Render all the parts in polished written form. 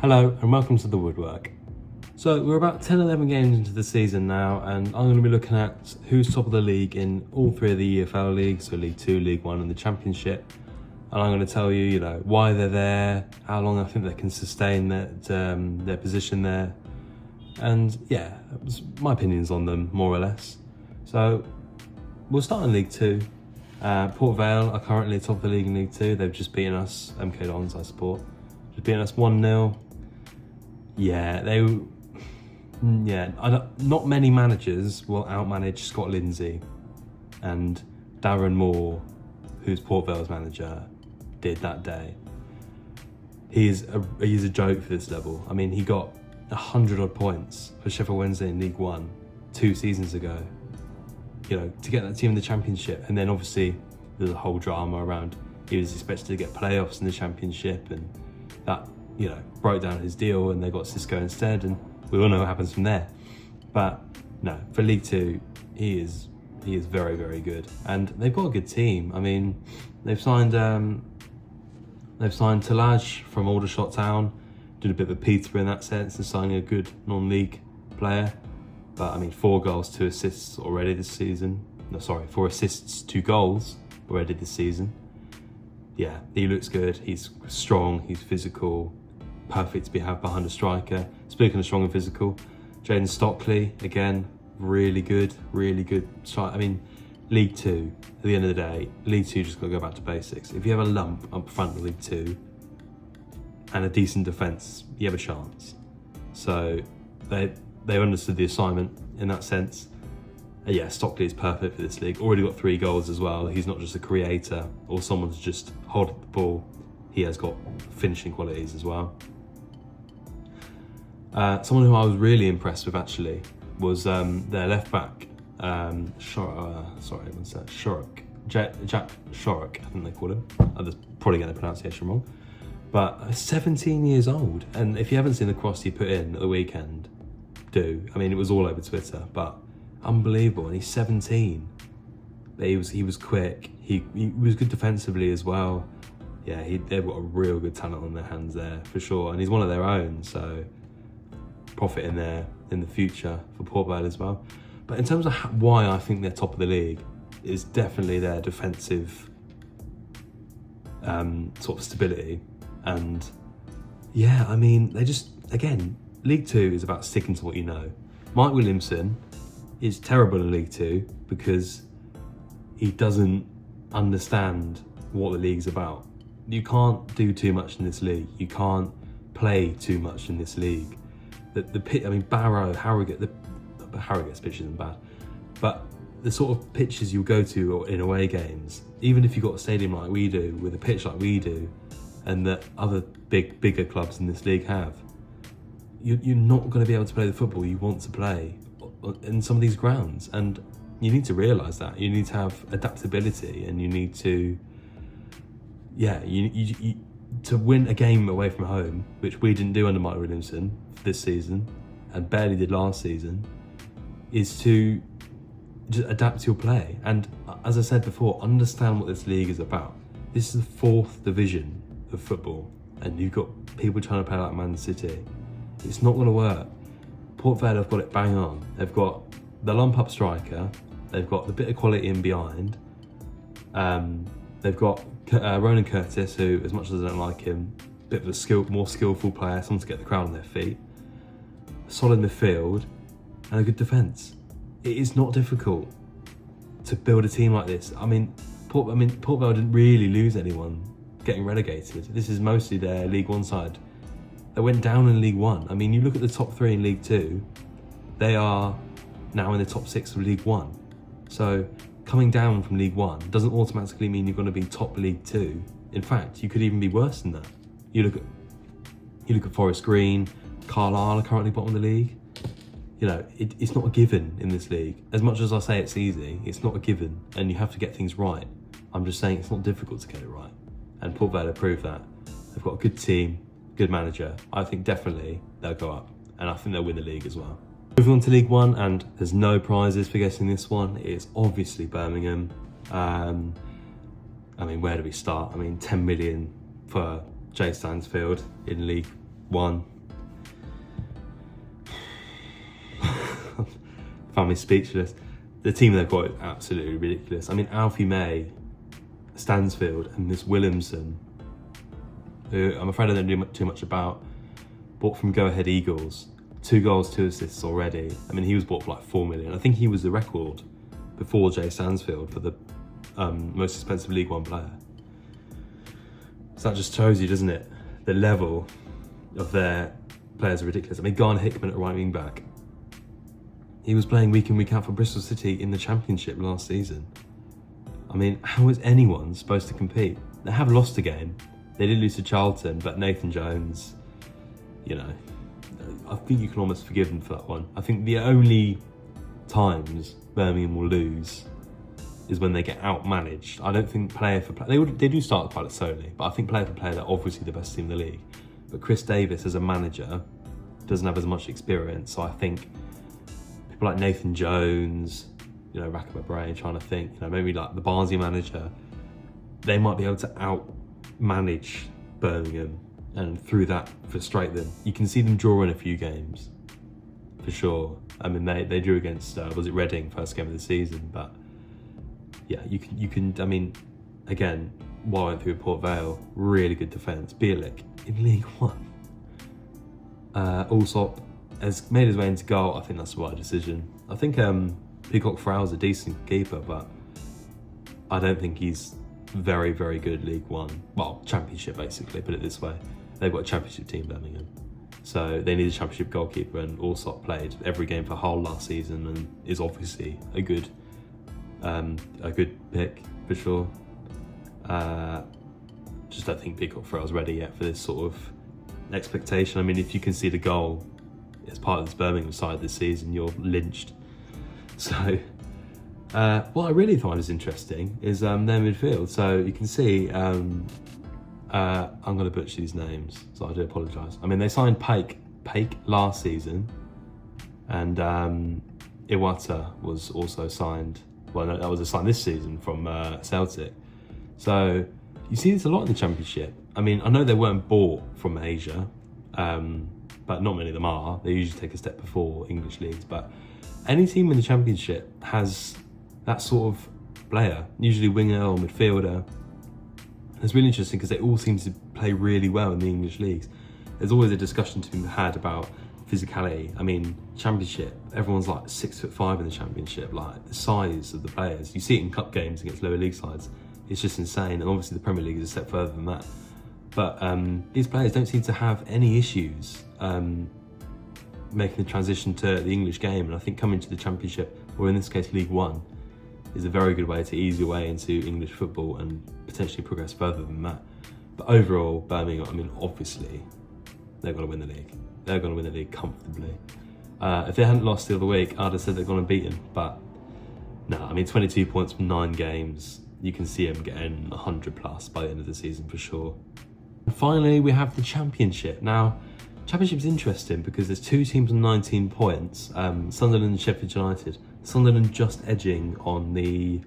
Hello and welcome to The Woodwork. So we're about 10-11 games into the season now, and I'm going to be looking at who's top of the league in all three of the EFL leagues, so League 2, League 1 and the Championship. And I'm going to tell you, why they're there, how long I think they can sustain their position there. And yeah, my opinions on them, more or less. So we'll start in League 2. Port Vale are currently top of the league in League 2. They've just beaten us, MK Dons I support. Just beaten us 1-0. Not many managers will outmanage Scott Lindsay, and Darren Moore, who's Port Vale's manager, did that day. He's a joke for this level. I mean, he got 100 odd points for Sheffield Wednesday in League 1 2 seasons ago. To get that team in the Championship, and then obviously there's a whole drama around he was expected to get playoffs in the Championship, and that broke down his deal, and they got Cisco instead, and we all know what happens from there. But no, for League 2, he is very, very good, and they've got a good team. I mean, they've signed Talaj from Aldershot Town, did a bit of a Peter in that sense, and signing a good non-league player. But I mean, 4 goals, 2 assists already this season. No, sorry, 4 assists, 2 goals already this season. Yeah, he looks good. He's strong. He's physical. Perfect to be have behind a striker. Speaking of strong and physical, Jaden Stockley, again, really good. I mean, League 2, at the end of the day, League 2 just got to go back to basics. If you have a lump up front of League 2 and a decent defence, you have a chance. So they understood the assignment in that sense. Yeah, Stockley is perfect for this league. Already got 3 goals as well. He's not just a creator or someone to just hold up the ball. He has got finishing qualities as well. Someone who I was really impressed with actually was their left back, Jack Shorrock, I think they call him. I'm probably getting the pronunciation wrong. But 17 years old, and if you haven't seen the cross he put in at the weekend, do. I mean, it was all over Twitter, but unbelievable. And he's 17. But he was quick. He was good defensively as well. Yeah, they've got a real good talent on their hands there for sure, and he's one of their own. So profit in there in the future for Port Vale as well. But in terms of why I think they're top of the league, is definitely their defensive sort of stability. And yeah, I mean, they just, again, League 2 is about sticking to what you know. Mike Williamson is terrible in League 2 because he doesn't understand what the league's about. You can't do too much in this league. You can't play too much in this league. The pitch, I mean, Harrogate's pitch isn't bad, but the sort of pitches you go to in away games, even if you've got a stadium like we do, with a pitch like we do, and that other bigger clubs in this league have, you're not going to be able to play the football you want to play in some of these grounds. And you need to realise that. You need to have adaptability, and you need to, to win a game away from home, which we didn't do under Mike Williamson this season, and barely did last season, is to just adapt your play. And as I said before, understand what this league is about. This is the 4th division of football, and you've got people trying to play like Man City. It's not going to work. Port Vale have got it bang on. They've got the lump up striker. They've got the bit of quality in behind. They've got Ronan Curtis, who, as much as I don't like him, a bit of a more skillful player, someone to get the crowd on their feet. A solid midfield and a good defence. It is not difficult to build a team like this. I mean, Port Vale didn't really lose anyone getting relegated. This is mostly their League 1 side. They went down in League 1. I mean, you look at the top 3 in League 2, they are now in the top 6 of League 1. So coming down from League 1 doesn't automatically mean you're going to be top League 2. In fact, you could even be worse than that. You look at Forest Green, Carlisle are currently bottom of the league. It's not a given in this league. As much as I say it's easy, it's not a given, and you have to get things right. I'm just saying it's not difficult to get it right. And Port Vale proved that. They've got a good team, good manager. I think definitely they'll go up, and I think they'll win the league as well. Moving on to League 1, and there's no prizes for guessing this one. It's obviously Birmingham. I mean, where do we start? I mean, 10 million for Jay Stansfield in League 1. Found me speechless. The team they've got is absolutely ridiculous. I mean, Alfie May, Stansfield, and this Williamson, who I'm afraid I don't do too much about, bought from Go Ahead Eagles. 2 goals, 2 assists already. I mean, he was bought for like 4 million. I think he was the record before Jay Stansfield for the most expensive League One player. So that just shows you, doesn't it? The level of their players are ridiculous. I mean, Garner Hickman at right wing back. He was playing week in, week out for Bristol City in the Championship last season. I mean, how is anyone supposed to compete? They have lost a game. They did lose to Charlton, but Nathan Jones, you know, I think you can almost forgive them for that one. I think the only times Birmingham will lose is when they get outmanaged. I don't think player for player, they do start quite slowly, but I think player for player, they're obviously the best team in the league. But Chris Davis as a manager doesn't have as much experience, so I think people like Nathan Jones, you know, racking my brain trying to think, you know, maybe like the Barnsley manager, they might be able to out-manage Birmingham and through that frustrate them. You can see them draw in a few games, for sure. I mean, they drew against, was it Reading, first game of the season, but yeah, you can. I mean, again, while I went through Port Vale, really good defence. Bielik in League One. Allsop has made his way into goal. I think that's the right decision. I think Peacock Frow's a decent keeper, but I don't think he's very, very good League One. Well, Championship basically, put it this way. They've got a Championship team, Birmingham. So they need a Championship goalkeeper, and Allsop played every game for Hull last season and is obviously a good pick for sure. Just don't think Peacock Frow's ready yet for this sort of expectation. I mean, if you concede a goal as part of this Birmingham side this season, you're lynched. So what I really find is interesting is their midfield. So you can see, I'm going to butcher these names, so I do apologise. I mean, they signed Paik last season, and Iwata was also signed. Well, no, that was a sign this season from Celtic. So you see this a lot in the Championship. I mean, I know they weren't bought from Asia, but not many of them are. They usually take a step before English leagues. But any team in the Championship has that sort of player, usually winger or midfielder. It's really interesting because they all seem to play really well in the English leagues. There's always a discussion to be had about physicality. I mean, Championship, everyone's like 6'5" in the Championship, like the size of the players. You see it in cup games against lower league sides. It's just insane. And obviously the Premier League is a step further than that. But these players don't seem to have any issues making the transition to the English game. And I think coming to the Championship, or in this case League One, is a very good way to ease your way into English football and potentially progress further than that. But overall, Birmingham, I mean, obviously, they're going to win the league. They're going to win the league comfortably. If they hadn't lost the other week, I'd have said they're going to beat them. But no, I mean, 22 points from 9 games. You can see them getting 100 plus by the end of the season for sure. And finally, we have the Championship. Now, Championship's interesting because there's 2 teams on 19 points, Sunderland and Sheffield United. Sunderland just edging on the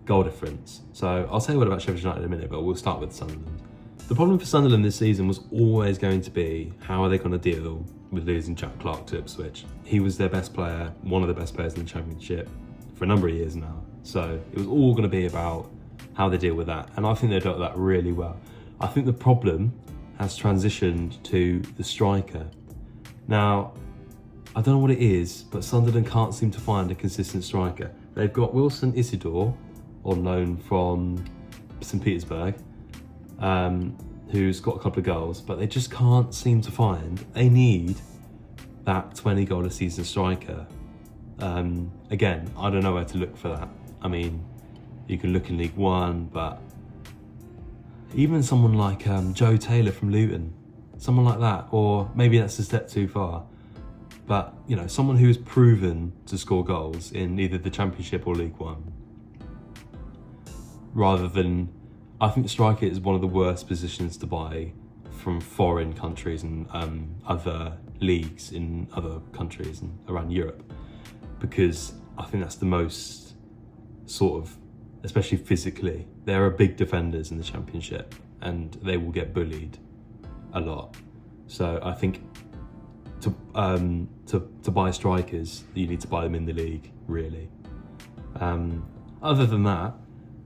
goal difference. So I'll say what about Sheffield United in a minute, but we'll start with Sunderland. The problem for Sunderland this season was always going to be, how are they going to deal with losing Jack Clark to Ipswich? He was their best player, one of the best players in the Championship for a number of years now. So it was all going to be about how they deal with that. And I think they dealt with that really well. I think the problem has transitioned to the striker. Now, I don't know what it is, but Sunderland can't seem to find a consistent striker. They've got Wilson Isidore, on loan from St. Petersburg, who's got a couple of goals, but they just can't seem to find. They need that 20 goal a season striker. Again, I don't know where to look for that. I mean, you can look in League One, but even someone like Joe Taylor from Luton, someone like that, or maybe that's a step too far. But, you know, someone who is proven to score goals in either the Championship or League One. Rather than, I think the striker is one of the worst positions to buy from foreign countries and other leagues in other countries and around Europe. Because I think that's the most sort of, especially physically, there are big defenders in the Championship and they will get bullied a lot. So I think to buy strikers, you need to buy them in the league, really. Other than that,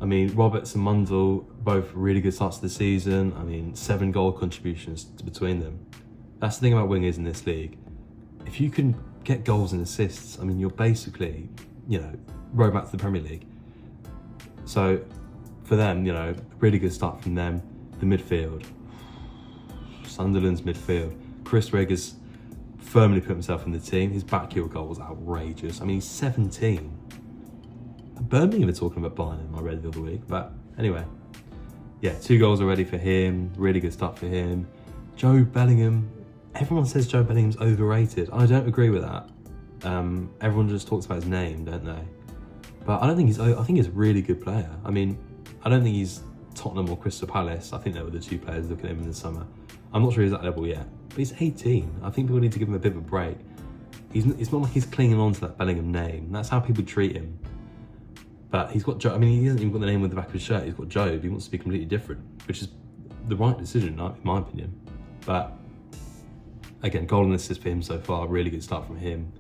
I mean, Roberts and Mundell, both really good starts to the season. I mean, 7 goal contributions between them. That's the thing about wingers in this league. If you can get goals and assists, I mean, you're basically, road back to the Premier League. So for them, really good start from them. The midfield, Sunderland's midfield. Chris Reggers firmly put himself in the team. His backheel goal was outrageous. I mean, he's 17. Birmingham are talking about buying him, I read the other week. But anyway, yeah, 2 goals already for him. Really good start for him. Joe Bellingham. Everyone says Joe Bellingham's overrated. I don't agree with that. Everyone just talks about his name, don't they? But I think he's a really good player. I mean, I don't think he's Tottenham or Crystal Palace. I think they were the 2 players looking at him in the summer. I'm not sure he's at that level yet, but he's 18. I think people need to give him a bit of a break. It's not like he's clinging on to that Bellingham name. That's how people treat him. But he's got Joe. I mean, he hasn't even got the name on the back of his shirt. He's got Joe. He wants to be completely different, which is the right decision, in my opinion. But again, goal and assist for him so far. Really good start from him.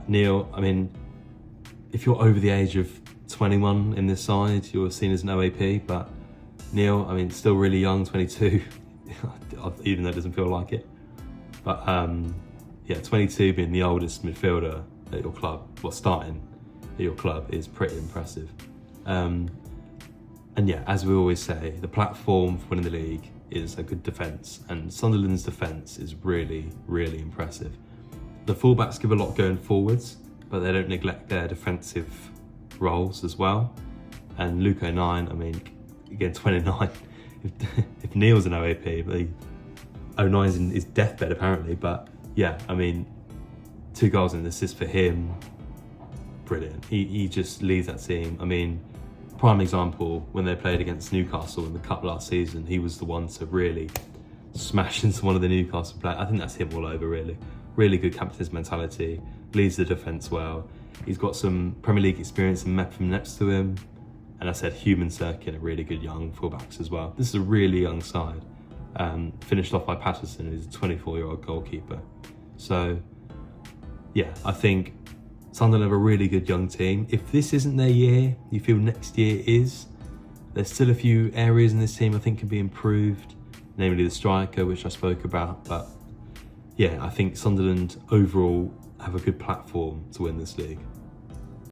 Neil, I mean, if you're over the age of 21 in this side, you're seen as an OAP. But Neil, I mean, still really young, 22, even though it doesn't feel like it. But yeah, 22 being the oldest midfielder at your club, starting at your club, is pretty impressive. And yeah, as we always say, the platform for winning the league is a good defence, and Sunderland's defence is really, really impressive. The fullbacks give a lot going forwards, but they don't neglect their defensive roles as well. And Luke 09, I mean, again, 29. If Neil's an OAP, but 09's in his deathbed apparently. But yeah, I mean, 2 goals and an assist for him. Brilliant. He just leads that team. I mean, prime example, when they played against Newcastle in the cup last season, he was the one to really smash into one of the Newcastle players. I think that's him all over, really. Really good captain's mentality, leads the defence well. He's got some Premier League experience and Mepham next to him. And I said Human Cirkin, a really good young fullbacks as well. This is a really young side. Finished off by Patterson, who's a 24-year-old goalkeeper. So, yeah, I think Sunderland have a really good young team. If this isn't their year, you feel next year is. There's still a few areas in this team I think can be improved, namely the striker, which I spoke about. But yeah, I think Sunderland overall have a good platform to win this league.